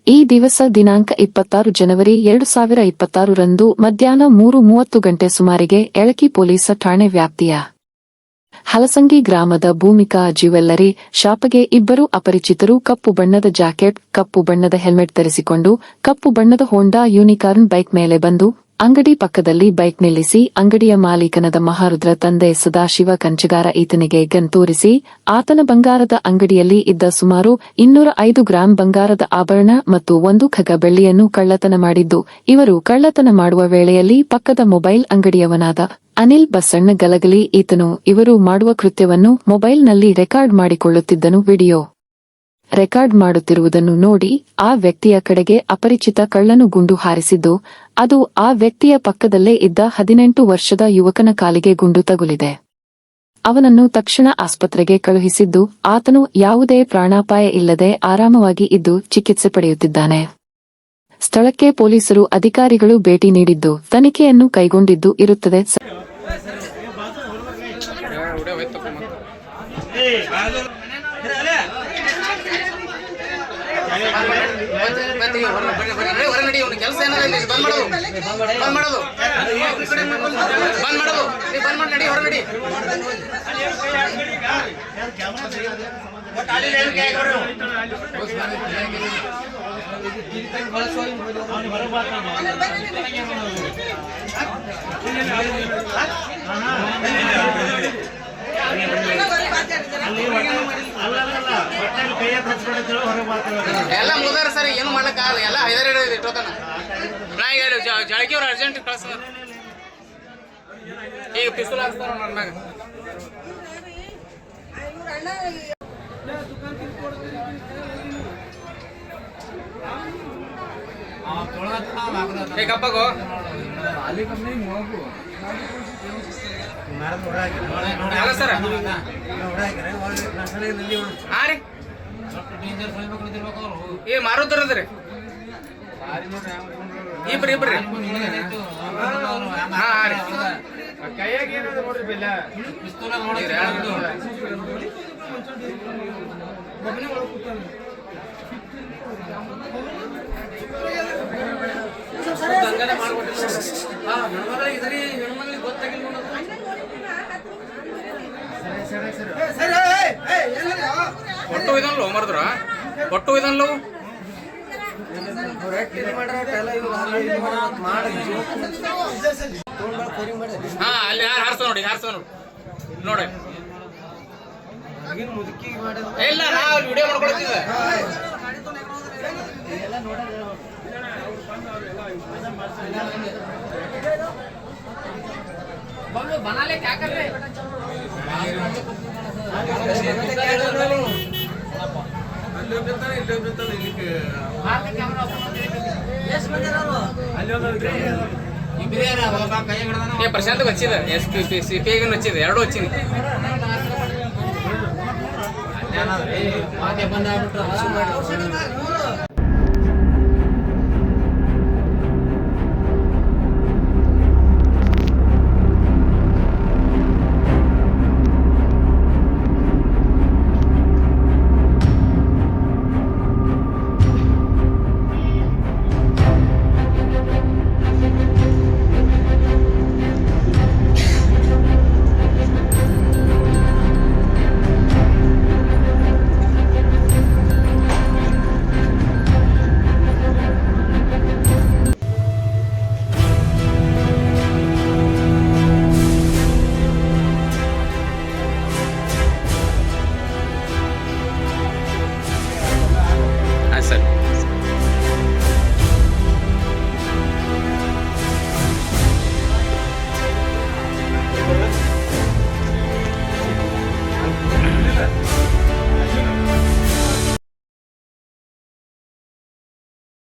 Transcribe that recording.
ಈ ದಿವಸ ದಿನಾಂಕ 26 ಜನವರಿ 2026 ರಂದು ಮಧ್ಯಾಹ್ನ 3:30 ಗಂಟೆ ಸುಮಾರಿಗೆ ಯಳಕಿ ಪೊಲೀಸ್ ಠಾಣೆ ವ್ಯಾಪ್ತಿಯ ಹಲಸಂಗಿ ಗ್ರಾಮದ ಭೂಮಿಕಾ ಜ್ಯುವೆಲ್ಲರಿ ಶಾಪ್ಗೆ ಇಬ್ಬರು ಅಪರಿಚಿತರು ಕಪ್ಪು ಬಣ್ಣದ ಜಾಕೆಟ್, ಕಪ್ಪು ಬಣ್ಣದ ಹೆಲ್ಮೆಟ್ ಧರಿಸಿಕೊಂಡು ಕಪ್ಪು ಬಣ್ಣದ ಹೋಂಡಾ ಯೂನಿಕಾರ್ನ್ ಬೈಕ್ ಮೇಲೆ ಬಂದು ಅಂಗಡಿ ಪಕ್ಕದಲ್ಲಿ ಬೈಕ್ ನಿಲ್ಲಿಸಿ ಅಂಗಡಿಯ ಮಾಲೀಕನದ ಮಹಾರುದ್ರ ತಂದೆ ಸದಾಶಿವ ಕಂಚಗಾರ ಈತನಿಗೆ ಗನ್ ತೋರಿಸಿ ಆತನ ಬಂಗಾರದ ಅಂಗಡಿಯಲ್ಲಿ ಇದ್ದ ಸುಮಾರು 205 ಗ್ರಾಂ ಬಂಗಾರದ ಆಭರಣ ಮತ್ತು 1 ಖಗ ಬೆಳ್ಳಿಯನ್ನು ಕಳ್ಳತನ ಮಾಡಿದ್ದು, ಇವರು ಕಳ್ಳತನ ಮಾಡುವ ವೇಳೆಯಲ್ಲಿ ಪಕ್ಕದ ಮೊಬೈಲ್ ಅಂಗಡಿಯವನಾದ ಅನಿಲ್ ಬಸಣ್ಣ ಗಲಗಲಿ ಈತನು ಇವರು ಮಾಡುವ ಕೃತ್ಯವನ್ನು ಮೊಬೈಲ್ನಲ್ಲಿ ರೆಕಾರ್ಡ್ ಮಾಡಿಕೊಳ್ಳುತ್ತಿದ್ದನು. ವಿಡಿಯೋ ರೆಕಾರ್ಡ್ ಮಾಡುತ್ತಿರುವುದನ್ನು ನೋಡಿ ಆ ವ್ಯಕ್ತಿಯ ಕಡೆಗೆ ಅಪರಿಚಿತ ಕಳ್ಳನು ಗುಂಡು ಹಾರಿಸಿದ್ದು, ಅದು ಆ ವ್ಯಕ್ತಿಯ ಪಕ್ಕದಲ್ಲೇ ಇದ್ದ 18 ವರ್ಷದ ಯುವಕನ ಕಾಲಿಗೆ ಗುಂಡು ತಗುಲಿದೆ. ಅವನನ್ನು ತಕ್ಷಣ ಆಸ್ಪತ್ರೆಗೆ ಕಳುಹಿಸಿದ್ದು, ಆತನು ಯಾವುದೇ ಪ್ರಾಣಾಪಾಯ ಇಲ್ಲದೆ ಆರಾಮವಾಗಿ ಇದ್ದು ಚಿಕಿತ್ಸೆ ಪಡೆಯುತ್ತಿದ್ದಾನೆ. ಸ್ಥಳಕ್ಕೆ ಪೊಲೀಸರು ಅಧಿಕಾರಿಗಳು ಭೇಟಿ ನೀಡಿದ್ದು ತನಿಖೆಯನ್ನು ಕೈಗೊಂಡಿದ್ದು ಇರುತ್ತದೆ. ಕೆಲಸ ಏನಾಗಲಿ ಬಂದ್ ಮಾಡೋದು ನಡಿ ಹೊರ ನಡಿ ಎಲ್ಲ ಮುದಾರ ಸರ್, ಏನು ಮಾಡ್ಲಕ್ಕ ಆಗಲ್ಲ. ಎಲ್ಲ ಇಟ್ಟೋತಾನ. ನಾ ಹೇಳಿ ಜಳಕಿ ಅವ್ರು ಅರ್ಜೆಂಟ್ ಕಳ್ಸ. ಈಗ ಪಿಸ್ತೂಲ್ ಹಾಕ್ತಾರ ನನ್ನ ಮ್ಯಾಗ. ಕಪ್ಪಗೋ ಸರ್ ಹಾ ರೀ ಏ ಮಾರುದ್ರದ್ರಿ ಇಬ್ರಿ ಹಾ ರೀ ಕೈಯಾಗ ಏನದ ನೋಡ್ರಿ ಬಿಲ್ಲ ಒಟ್ಟು ಇದನ್ಲೋ ಮರದ್ರ ಒಟ್ಟು ಇದನ್ಲೋ ಹಾ ಅಲ್ಲಿ ಯಾರು ಹಾರ್ಸ ನೋಡಿ ನೋಡಿ ಇಲ್ಲ ನಾವು ವಿಡಿಯೋ ಮಾಡ್ಕೊಳ್ತೀವಿ. बनाले क्या कर रहे ಪ್ರಶಾಂತ್ వచ్చింది ಎಸ್ಪಿ ಸಿಪಿಗೆ వచ్చింది ಎರಡು వచ్చింది